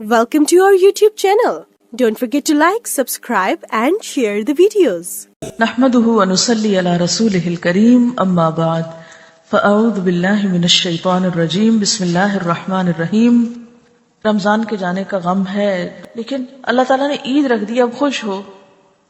Welcome to our YouTube channel. Don't forget to like, subscribe and share the videos. نحمده ونصلي على رسوله الكريم اما بعد فاعوذ باللہ من الشیطان الرجیم بسم اللہ الرحمن الرحیم. رمضان کے جانے کا غم ہے، لیکن اللہ تعالیٰ نے عید رکھ دی، اب خوش ہو.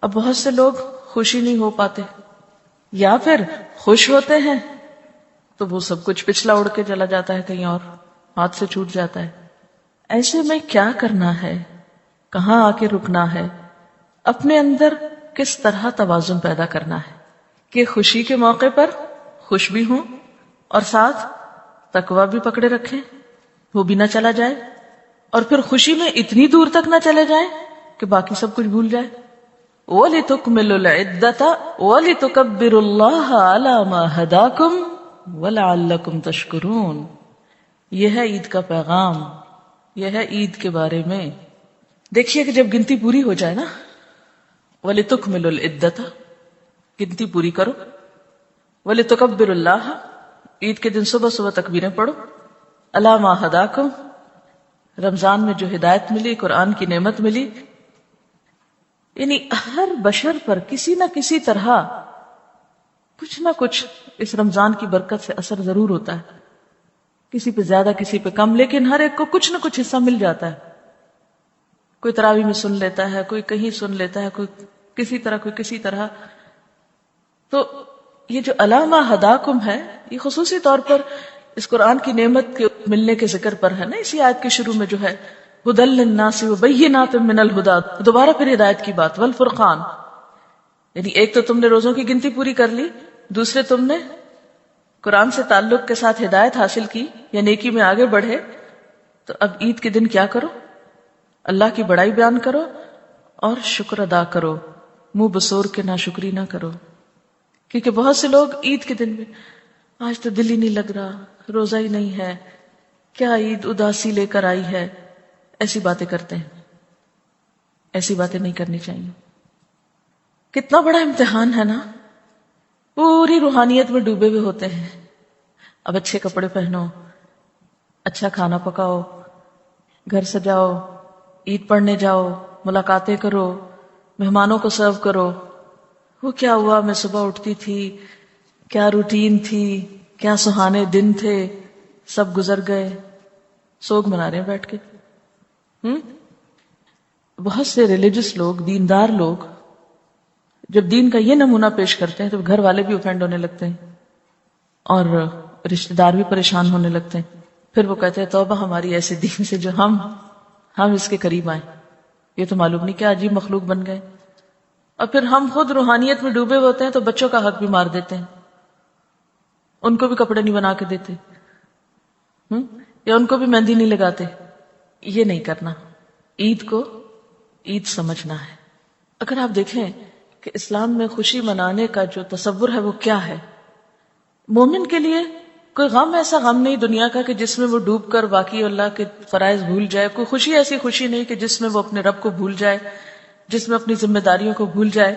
اب بہت سے لوگ خوشی نہیں ہو پاتے، یا پھر خوش ہوتے ہیں تو وہ سب کچھ پچھلا اڑ کے چلا جاتا ہے، کہیں اور ہاتھ سے چھوٹ جاتا ہے. ایسے میں کیا کرنا ہے، کہاں آ کے رکنا ہے، اپنے اندر کس طرح توازن پیدا کرنا ہے کہ خوشی کے موقع پر خوش بھی ہوں اور ساتھ تقویٰ بھی پکڑے رکھیں، وہ بھی نہ چلا جائے، اور پھر خوشی میں اتنی دور تک نہ چلے جائیں کہ باقی سب کچھ بھول جائے. وَلِتُكْمِلُوا الْعِدَّةَ وَلِتُكَبِّرُوا اللَّهَ عَلَى مَا هَدَاكُمْ وَلَعَلَّكُمْ تَشْكُرُونَ. یہ ہے عید کا پیغام، یہ ہے عید کے بارے میں. دیکھیے کہ جب گنتی پوری ہو جائے نا، وَلِتُكْمِلُوا الْعِدَّةَ، گنتی پوری کرو، وَلِتُكَبِّرُوا اللَّهَ، عید کے دن صبح صبح تکبیریں پڑھو، عَلَى مَا هَدَاكُمْ، رمضان میں جو ہدایت ملی، قرآن کی نعمت ملی. یعنی ہر بشر پر کسی نہ کسی طرح کچھ نہ کچھ اس رمضان کی برکت سے اثر ضرور ہوتا ہے، کسی پہ زیادہ کسی پہ کم، لیکن ہر ایک کو کچھ نہ کچھ حصہ مل جاتا ہے. کوئی تراویح میں سن لیتا ہے، کوئی کہیں سن لیتا ہے، کوئی کسی طرح، کوئی کسی طرح. تو یہ جو عَلَى مَا هَدَاكُمْ ہے، یہ خصوصی طور پر اس قرآن کی نعمت کے ملنے کے ذکر پر ہے نا. اسی آیت کے شروع میں جو ہے هُدًى لِلنَّاسِ وَبَيِّنَاتٍ مِّنَ الْهُدَىٰ، دوبارہ پھر ہدایت کی بات، وَالْفُرْقَانِ. یعنی ایک تو تم نے روزوں کی گنتی پوری کر لی، دوسرے تم نے قرآن سے تعلق کے ساتھ ہدایت حاصل کی یا نیکی میں آگے بڑھے. تو اب عید کے دن کیا کرو؟ اللہ کی بڑائی بیان کرو اور شکر ادا کرو، منہ بسور کے ناشکری نہ کرو. کیونکہ بہت سے لوگ عید کے دن میں آج تو دل ہی نہیں لگ رہا، روزہ ہی نہیں ہے، کیا عید اداسی لے کر آئی ہے، ایسی باتیں کرتے ہیں. ایسی باتیں نہیں کرنی چاہیے. کتنا بڑا امتحان ہے نا، پوری روحانیت میں ڈوبے ہوئے ہوتے ہیں. اب اچھے کپڑے پہنو، اچھا کھانا پکاؤ، گھر سجاؤ، عید پڑھنے جاؤ، ملاقاتیں کرو، مہمانوں کو سرو کرو. وہ کیا ہوا، میں صبح اٹھتی تھی، کیا روٹین تھی، کیا سہانے دن تھے، سب گزر گئے. سوگ منا رہے ہیں بیٹھ کے. بہت سے ریلیجس لوگ، دیندار لوگ، جب دین کا یہ نمونہ پیش کرتے ہیں تو گھر والے بھی اوفینڈ ہونے لگتے ہیں اور رشتہ دار بھی پریشان ہونے لگتے ہیں. پھر وہ کہتے ہیں توبہ ہماری ایسے دین سے جو ہم اس کے قریب آئیں. یہ تو معلوم نہیں کیا عجیب مخلوق بن گئے. اور پھر ہم خود روحانیت میں ڈوبے ہوتے ہیں تو بچوں کا حق بھی مار دیتے ہیں، ان کو بھی کپڑے نہیں بنا کے دیتے، یا ان کو بھی مہندی نہیں لگاتے. یہ نہیں کرنا. عید کو عید سمجھنا ہے. اگر آپ دیکھیں کہ اسلام میں خوشی منانے کا جو تصور ہے وہ کیا ہے، مومن کے لیے کوئی غم ایسا غم نہیں دنیا کا کہ جس میں وہ ڈوب کر باقی اللہ کے فرائض بھول جائے. کوئی خوشی ایسی خوشی نہیں کہ جس میں وہ اپنے رب کو بھول جائے، جس میں اپنی ذمہ داریوں کو بھول جائے.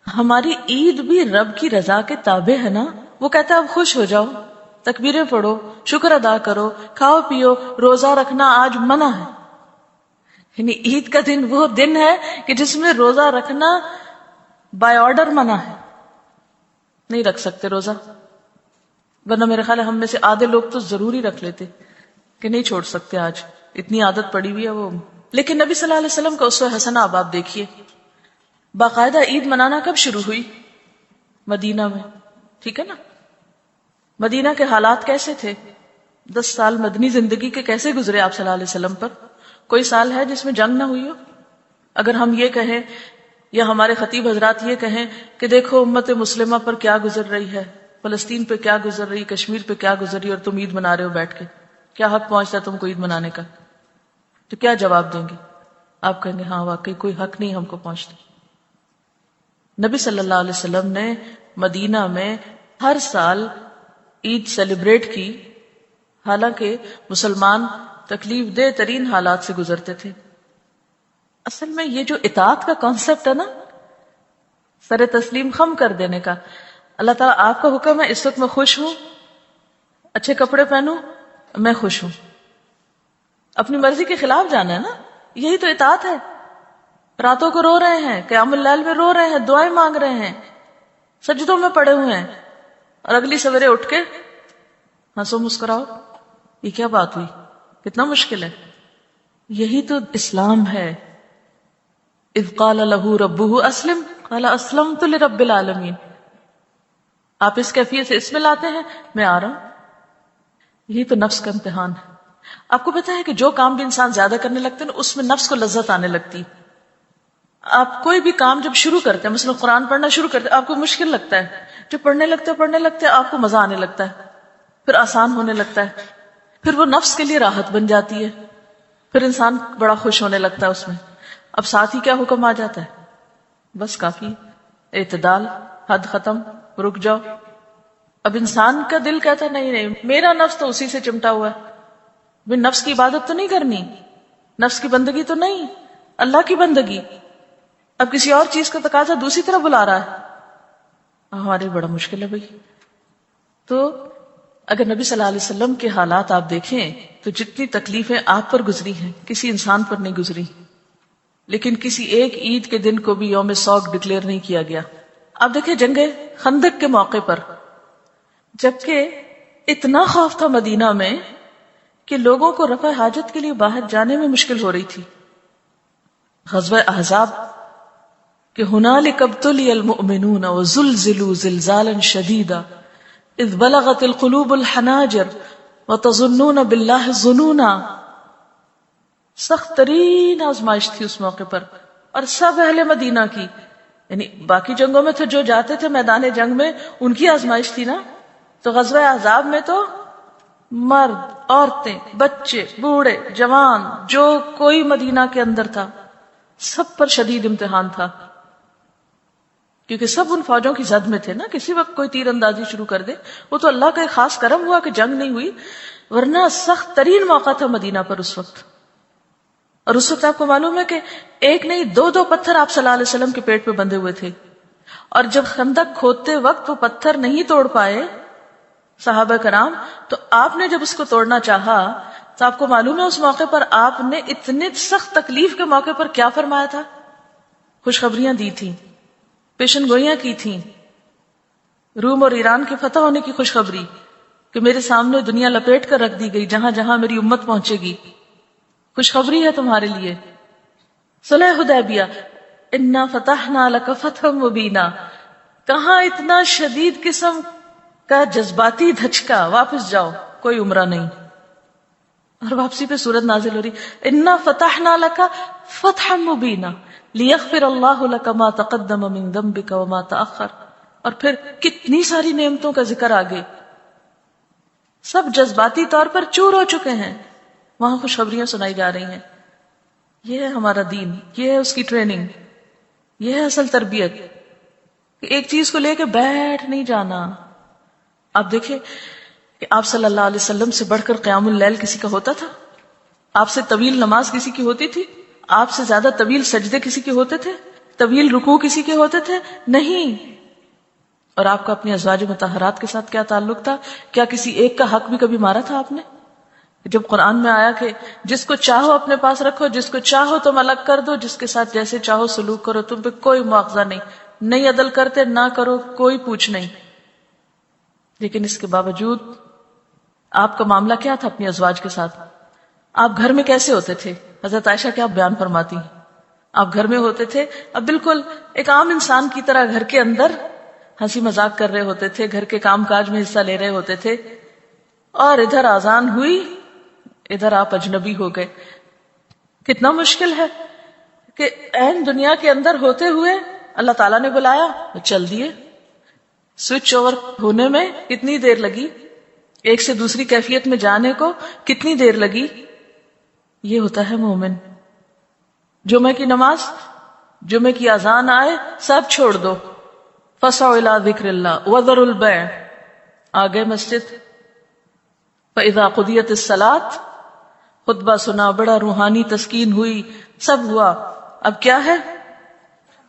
ہماری عید بھی رب کی رضا کے تابع ہے نا. وہ کہتا ہے اب خوش ہو جاؤ، تکبیریں پڑھو، شکر ادا کرو، کھاؤ پیو، روزہ رکھنا آج منع ہے. یعنی عید کا دن وہ دن ہے کہ جس میں روزہ رکھنا بائی آرڈر منع ہے. نہیں رکھ سکتے روزہ، ورنہ میرے خیال ہے ہم میں سے آدھے لوگ تو ضروری رکھ لیتے کہ نہیں چھوڑ سکتے، آج اتنی عادت پڑی ہوئی ہے وہ. لیکن نبی صلی اللہ علیہ وسلم کا اسوہ حسنہ اب آپ دیکھیے. باقاعدہ عید منانا کب شروع ہوئی؟ مدینہ میں. ٹھیک ہے نا. مدینہ کے حالات کیسے تھے؟ 10 سال مدنی زندگی کے کیسے گزرے آپ صلی اللہ علیہ وسلم پر؟ کوئی سال ہے جس میں جنگ نہ ہوئی ہو؟ اگر ہم یہ کہیں یا ہمارے خطیب حضرات یہ کہیں کہ دیکھو امت مسلمہ پر کیا گزر رہی ہے، فلسطین پہ کیا گزر رہی، کشمیر پہ کیا گزر رہی، اور تم عید منا رہے ہو بیٹھ کے، کیا حق پہنچتا ہے تم کو عید منانے کا؟ تو کیا جواب دیں گے؟ آپ کہیں گے ہاں واقعی کوئی حق نہیں ہم کو پہنچتا. نبی صلی اللہ علیہ وسلم نے مدینہ میں ہر سال عید سیلیبریٹ کی، حالانکہ مسلمان تکلیف دہ ترین حالات سے گزرتے تھے. اصل میں یہ جو اطاعت کا کانسیپٹ ہے نا، سر تسلیم خم کر دینے کا. اللہ تعالیٰ آپ کا حکم ہے اس وقت میں خوش ہوں، اچھے کپڑے پہنوں، میں خوش ہوں. اپنی مرضی کے خلاف جانا ہے نا، یہی تو اطاعت ہے. راتوں کو رو رہے ہیں، قیام اللیل میں رو رہے ہیں، دعائیں مانگ رہے ہیں، سجدوں میں پڑے ہوئے ہیں، اور اگلی سویرے اٹھ کے ہنسو مسکراؤ. یہ کیا بات ہوئی؟ کتنا مشکل ہے. یہی تو اسلام ہے. اذ قال له ربه اسلم قال اسلمت لرب العالمین. آپ اس کیفیت سے اس میں لاتے ہیں، میں آ رہا ہوں. یہی تو نفس کا امتحان ہے. آپ کو پتا ہے کہ جو کام بھی انسان زیادہ کرنے لگتے ہیں اس میں نفس کو لذت آنے لگتی. آپ کوئی بھی کام جب شروع کرتے ہیں، مثلا قرآن پڑھنا شروع کرتے ہیں، آپ کو مشکل لگتا ہے، جب پڑھنے لگتے آپ کو مزہ آنے لگتا ہے، پھر آسان ہونے لگتا ہے، پھر وہ نفس کے لیے راحت بن جاتی ہے، پھر انسان بڑا خوش ہونے لگتا ہے اس میں. اب ساتھ ہی کیا حکم آ جاتا ہے؟ بس کافی، اعتدال، حد ختم، رک جاؤ. اب انسان کا دل کہتا ہے نہیں، میرا نفس تو اسی سے چمٹا ہوا ہے، بھی نفس کی عبادت تو نہیں کرنی، نفس کی بندگی تو نہیں، اللہ کی بندگی. اب کسی اور چیز کا تقاضا دوسری طرف بلا رہا ہے. ہمارے بڑا مشکل ہے بھائی. تو اگر نبی صلی اللہ علیہ وسلم کے حالات آپ دیکھیں تو جتنی تکلیفیں آپ پر گزری ہیں کسی انسان پر نہیں گزری. لیکن کسی ایک عید کے دن کو بھی یوم سوگ ڈکلیئر نہیں کیا گیا. آپ دیکھیں جنگ خندق کے موقع پر، جبکہ اتنا خوف تھا مدینہ میں کہ لوگوں کو رفع حاجت کے لیے باہر جانے میں مشکل ہو رہی تھی. غزوہ احزاب کہ ہنالک ابتلی المؤمنون وزلزلوا زلزالا شدیدا اذ بلغت القلوب الحناجر وتظنون باللہ الظنونا. سخت ترین آزمائش تھی اس موقع پر، اور سب اہل مدینہ کی. یعنی باقی جنگوں میں تو جو جاتے تھے میدان جنگ میں ان کی آزمائش تھی نا، تو غزوہ احزاب میں تو مرد، عورتیں، بچے، بوڑھے، جوان، جو کوئی مدینہ کے اندر تھا سب پر شدید امتحان تھا. کیونکہ سب ان فوجوں کی زد میں تھے نا، کسی وقت کوئی تیر اندازی شروع کر دے. وہ تو اللہ کا ایک خاص کرم ہوا کہ جنگ نہیں ہوئی، ورنہ سخت ترین موقع تھا مدینہ پر اس وقت. اور اس وقت آپ کو معلوم ہے کہ ایک نہیں دو پتھر آپ صلی اللہ علیہ وسلم کے پیٹ پہ بندھے ہوئے تھے. اور جب خندق کھودتے وقت وہ پتھر نہیں توڑ پائے صحابہ کرام، تو آپ نے جب اس کو توڑنا چاہا تو آپ کو معلوم ہے اس موقع پر آپ نے اتنے سخت تکلیف کے موقع پر کیا فرمایا تھا؟ خوشخبریاں دی تھیں، پیشن گوئیاں کی تھیں. روم اور ایران کے فتح ہونے کی خوشخبری کہ میرے سامنے دنیا لپیٹ کر رکھ دی گئی، جہاں جہاں میری امت پہنچے گی خوشخبری ہے تمہارے لیے. صلح حدیبیہ انا فتحنا لک فتحا مبینا. کہاں اتنا شدید قسم کا جذباتی دھچکا، واپس جاؤ، کوئی عمرہ نہیں. اور واپسی پہ سورت نازل ہو رہی انا فتحنا لک فتحا مبینا لیغفر اللہ لک ما تقدم من ذنبک وما تأخر. اور پھر کتنی ساری نعمتوں کا ذکر آگے، سب جذباتی طور پر چور ہو چکے ہیں، وہاں خوشخبریاں سنائی جا رہی ہیں. یہ ہے ہمارا دین، یہ ہے اس کی ٹریننگ، یہ ہے اصل تربیت کہ ایک چیز کو لے کے بیٹھ نہیں جانا. آپ دیکھیں کہ آپ صلی اللہ علیہ وسلم سے بڑھ کر قیام اللیل کسی کا ہوتا تھا؟ آپ سے طویل نماز کسی کی ہوتی تھی؟ آپ سے زیادہ طویل سجدے کسی کے ہوتے تھے؟ طویل رکوع کسی کے ہوتے تھے؟ نہیں. اور آپ کا اپنی ازواج مطہرات کے ساتھ کیا تعلق تھا؟ کیا کسی ایک کا حق بھی کبھی مارا تھا آپ نے؟ جب قرآن میں آیا کہ جس کو چاہو اپنے پاس رکھو، جس کو چاہو تم الگ کر دو، جس کے ساتھ جیسے چاہو سلوک کرو، تم پہ کوئی مواخذہ نہیں، نہیں عدل کرتے، نہ کرو، کوئی پوچھ نہیں. لیکن اس کے باوجود آپ کا معاملہ کیا تھا اپنی ازواج کے ساتھ؟ آپ گھر میں کیسے ہوتے تھے؟ حضرت عائشہ کیا بیان فرماتی ہیں؟ آپ گھر میں ہوتے تھے اب بالکل ایک عام انسان کی طرح گھر کے اندر ہنسی مذاق کر رہے ہوتے تھے، گھر کے کام کاج میں حصہ لے رہے ہوتے تھے، اور ادھر اذان ہوئی، ادھر آپ اجنبی ہو گئے. کتنا مشکل ہے کہ عین دنیا کے اندر ہوتے ہوئے اللہ تعالیٰ نے بلایا تو چل دیے. سوئچ اوور ہونے میں کتنی دیر لگی، ایک سے دوسری کیفیت میں جانے کو کتنی دیر لگی. یہ ہوتا ہے مومن. جمعہ کی نماز، جمعہ کی اذان آئے سب چھوڑ دو، فسعوا الی ذکر اللہ وذروا البیع، آگئے مسجد. فاذا قضیت الصلاۃ، خطبہ سنا، بڑا روحانی تسکین ہوئی، سب ہوا. اب کیا ہے؟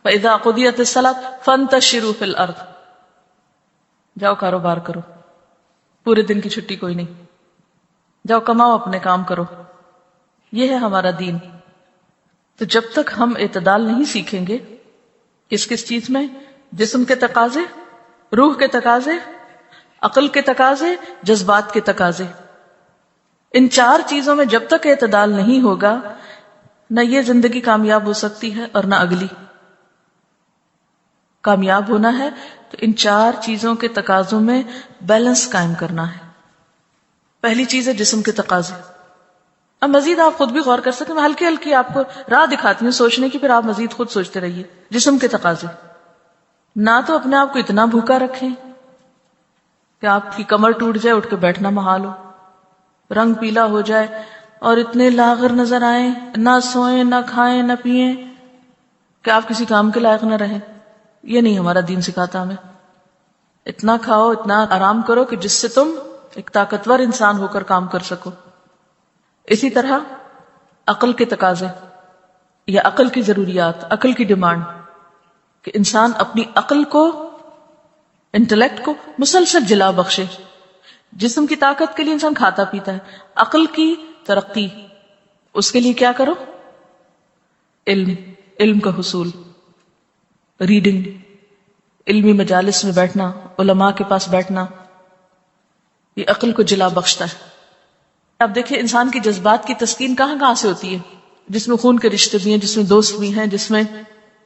فاذا قضیت الصلاۃ فانتشروا فی الارض، جاؤ کاروبار کرو، پورے دن کی چھٹی کوئی نہیں، جاؤ کماؤ، اپنے کام کرو. یہ ہے ہمارا دین. تو جب تک ہم اعتدال نہیں سیکھیں گے کس کس چیز میں، جسم کے تقاضے، روح کے تقاضے، عقل کے تقاضے، جذبات کے تقاضے، ان چار چیزوں میں جب تک اعتدال نہیں ہوگا نہ یہ زندگی کامیاب ہو سکتی ہے اور نہ اگلی. کامیاب ہونا ہے تو ان چار چیزوں کے تقاضوں میں بیلنس قائم کرنا ہے. پہلی چیز ہے جسم کے تقاضے. اب مزید آپ خود بھی غور کر سکتے ہیں، میں ہلکی ہلکی آپ کو راہ دکھاتی ہوں سوچنے کی، پھر آپ مزید خود سوچتے رہیے. جسم کے تقاضے، نہ تو اپنے آپ کو اتنا بھوکا رکھیں کہ آپ کی کمر ٹوٹ جائے، اٹھ کے بیٹھنا محال ہو، رنگ پیلا ہو جائے اور اتنے لاغر نظر آئیں، نہ سوئیں نہ کھائیں نہ پیئیں کہ آپ کسی کام کے لائق نہ رہیں. یہ نہیں ہمارا دین سکھاتا ہمیں. اتنا کھاؤ، اتنا آرام کرو کہ جس سے تم ایک طاقتور انسان ہو کر کام کر سکو. اسی طرح عقل کے تقاضے یا عقل کی ضروریات، عقل کی ڈیمانڈ، کہ انسان اپنی عقل کو، انٹلیکٹ کو مسلسل جلا بخشے. جسم کی طاقت کے لیے انسان کھاتا پیتا ہے، عقل کی ترقی اس کے لیے کیا کرو؟ علم کا حصول، ریڈنگ، علمی مجالس میں بیٹھنا، علماء کے پاس بیٹھنا، یہ عقل کو جلا بخشتا ہے. اب دیکھیں انسان کی جذبات کی تسکین کہاں سے ہوتی ہے؟ جس میں خون کے رشتے بھی ہیں، جس میں دوست بھی ہیں، جس میں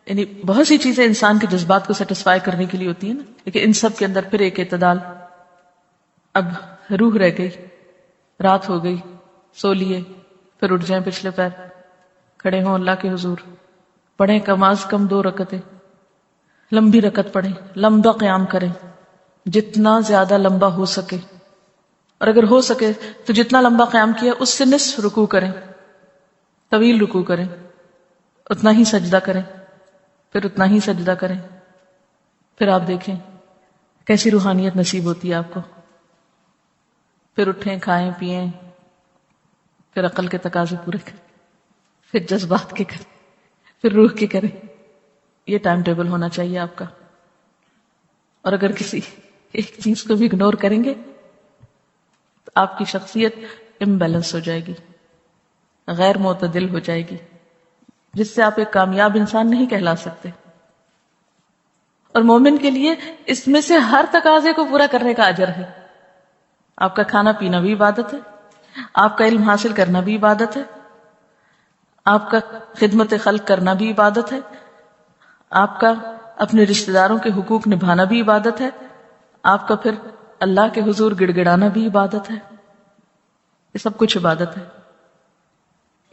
یعنی بہت سی چیزیں انسان کے جذبات کو سیٹسفائی کرنے کے لیے ہوتی ہیں نا. لیکن ان سب کے اندر پھر ایک اعتدال. اب روح رہ گئی، رات ہو گئی، سو لیے، پھر اٹھ جائیں پچھلے پیر، کھڑے ہوں اللہ کے حضور، پڑھیں کم از کم 2 رکعتیں، لمبی رکعت پڑھیں، لمبا قیام کریں، جتنا زیادہ لمبا ہو سکے، اور اگر ہو سکے تو جتنا لمبا قیام کیا اس سے نصف رکوع کریں، طویل رکوع کریں، اتنا ہی سجدہ کریں، پھر اتنا ہی سجدہ کریں. پھر آپ دیکھیں کیسی روحانیت نصیب ہوتی ہے آپ کو. پھر اٹھیں، کھائیں پیئیں، پھر عقل کے تقاضے پورے کریں، پھر جذبات کے کریں، پھر روح کے کریں. یہ ٹائم ٹیبل ہونا چاہیے آپ کا. اور اگر کسی ایک چیز کو بھی اگنور کریں گے تو آپ کی شخصیت امبیلنس ہو جائے گی، غیر معتدل ہو جائے گی، جس سے آپ ایک کامیاب انسان نہیں کہلا سکتے. اور مومن کے لیے اس میں سے ہر تقاضے کو پورا کرنے کا اجر ہے. آپ کا کھانا پینا بھی عبادت ہے، آپ کا علم حاصل کرنا بھی عبادت ہے، آپ کا خدمت خلق کرنا بھی عبادت ہے، آپ کا اپنے رشتہ داروں کے حقوق نبھانا بھی عبادت ہے، آپ کا پھر اللہ کے حضور گڑ گڑانا بھی عبادت ہے. یہ سب کچھ عبادت ہے.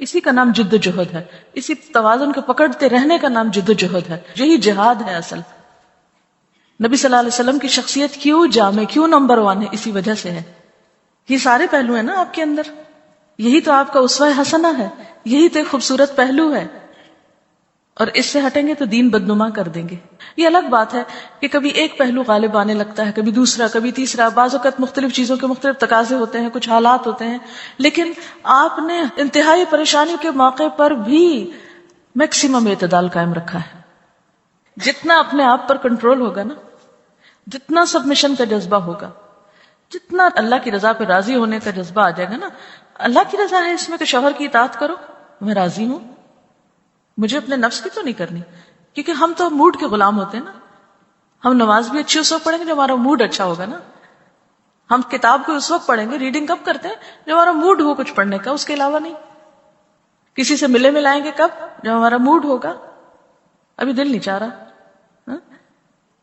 اسی کا نام جد و جہد ہے. اسی توازن کو پکڑتے رہنے کا نام جد و جہد ہے. یہی جہاد ہے اصل. نبی صلی اللہ علیہ وسلم کی شخصیت کیوں جامع، کیوں نمبر 1 ہے؟ اسی وجہ سے ہے. یہ سارے پہلو ہیں نا آپ کے اندر. یہی تو آپ کا اسوہ حسنہ ہے، یہی تو ایک خوبصورت پہلو ہے. اور اس سے ہٹیں گے تو دین بدنما کر دیں گے. یہ الگ بات ہے کہ کبھی ایک پہلو غالب آنے لگتا ہے، کبھی دوسرا، کبھی تیسرا. بعض اوقات مختلف چیزوں کے مختلف تقاضے ہوتے ہیں، کچھ حالات ہوتے ہیں. لیکن آپ نے انتہائی پریشانی کے موقع پر بھی میکسیمم اعتدال قائم رکھا ہے. جتنا اپنے آپ پر کنٹرول ہوگا نا، جتنا سبمیشن کا جذبہ ہوگا، جتنا اللہ کی رضا پہ راضی ہونے کا جذبہ آ جائے گا نا. اللہ کی رضا ہے اس میں کہ شوہر کی اطاعت کرو، میں راضی ہوں، مجھے اپنے نفس کی تو نہیں کرنی. کیونکہ ہم تو موڈ کے غلام ہوتے ہیں نا. ہم نماز بھی اچھی اس وقت پڑھیں گے جب ہمارا موڈ اچھا ہوگا نا. ہم کتاب کو اس وقت پڑھیں گے، ریڈنگ کب کرتے ہیں؟ جب ہمارا موڈ ہو کچھ پڑھنے کا، اس کے علاوہ نہیں. کسی سے ملے ملائیں گے کب؟ جب ہمارا موڈ ہوگا. ابھی دل نہیں چاہ رہا،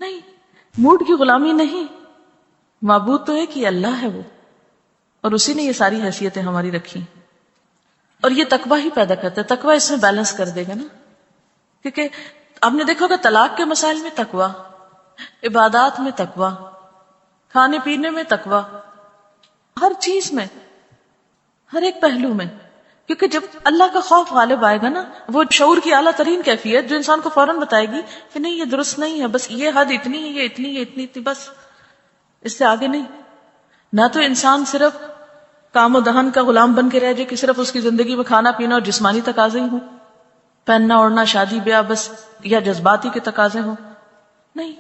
نہیں. موڈ کی غلامی نہیں. معبود تو ہے کہ اللہ ہے وہ، اور اسی نے یہ ساری حیثیتیں ہماری رکھی. اور یہ تقوی ہی پیدا کرتا ہے. تقوی اس میں بیلنس کر دے گا نا. کیونکہ آپ نے دیکھا ہوگا طلاق کے مسائل میں تقوی، عبادات میں تقوی، کھانے پینے میں تقوی، ہر چیز میں، ہر ایک پہلو میں. کیونکہ جب اللہ کا خوف غالب آئے گا نا، وہ شعور کی اعلیٰ ترین کیفیت جو انسان کو فوراً بتائے گی کہ نہیں یہ درست نہیں ہے، بس یہ حد اتنی ہے، یہ اتنی، یہ اتنی تھی، بس اس سے آگے نہیں. نہ تو انسان صرف کام و دہن کا غلام بن کے رہ جائے کہ صرف اس کی زندگی میں کھانا پینا اور جسمانی تقاضے ہی ہوں، پہننا اوڑھنا، شادی بیاہ بس، یا جذباتی کے تقاضے ہوں. نہیں.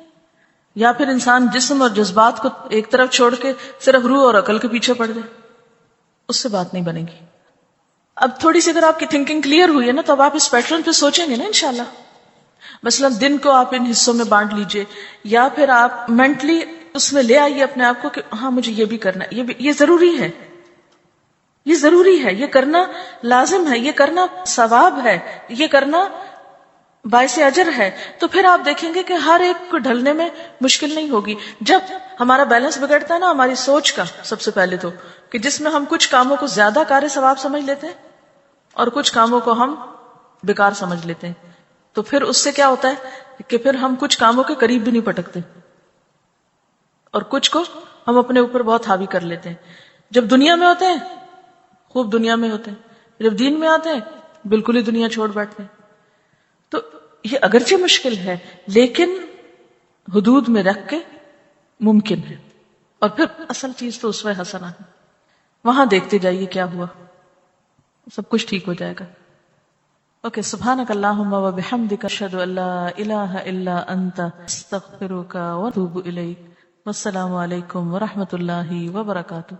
یا پھر انسان جسم اور جذبات کو ایک طرف چھوڑ کے صرف روح اور عقل کے پیچھے پڑ جائے، اس سے بات نہیں بنے گی. اب تھوڑی سی اگر آپ کی تھنکنگ کلیئر ہوئی ہے نا، تو اب آپ اس پیٹرن پہ سوچیں گے نا انشاءاللہ. مثلا دن کو آپ ان حصوں میں بانٹ لیجئے، یا پھر آپ مینٹلی اس میں لے آئیے اپنے آپ کو کہ ہاں مجھے یہ بھی کرنا ہے، یہ ضروری ہے، یہ ضروری ہے، یہ کرنا لازم ہے، یہ کرنا ثواب ہے، یہ کرنا باعث اجر ہے. تو پھر آپ دیکھیں گے کہ ہر ایک کو ڈھلنے میں مشکل نہیں ہوگی. جب ہمارا بیلنس بگڑتا ہے نا ہماری سوچ کا، سب سے پہلے تو کہ جس میں ہم کچھ کاموں کو زیادہ کار ثواب سمجھ لیتے ہیں اور کچھ کاموں کو ہم بیکار سمجھ لیتے ہیں، تو پھر اس سے کیا ہوتا ہے کہ پھر ہم کچھ کاموں کے قریب بھی نہیں پٹکتے اور کچھ کو ہم اپنے اوپر بہت حاوی کر لیتے ہیں. جب دنیا میں ہوتے ہیں خوب دنیا میں ہوتے ہیں، جب دین میں آتے ہیں بالکل ہی دنیا چھوڑ بیٹھتے ہیں. تو یہ اگرچہ مشکل ہے لیکن حدود میں رکھ کے ممکن ہے. اور پھر اصل چیز تو اسوہ حسنہ ہے، وہاں دیکھتے جائیے کیا ہوا، سب کچھ ٹھیک ہو جائے گا. اوکے، سبحانک اللہم و بحمدک، اشہد ان لا الہ الا انت، استغفرک و اتوب الیک. والسلام علیکم ورحمۃ اللہ وبرکاتہ.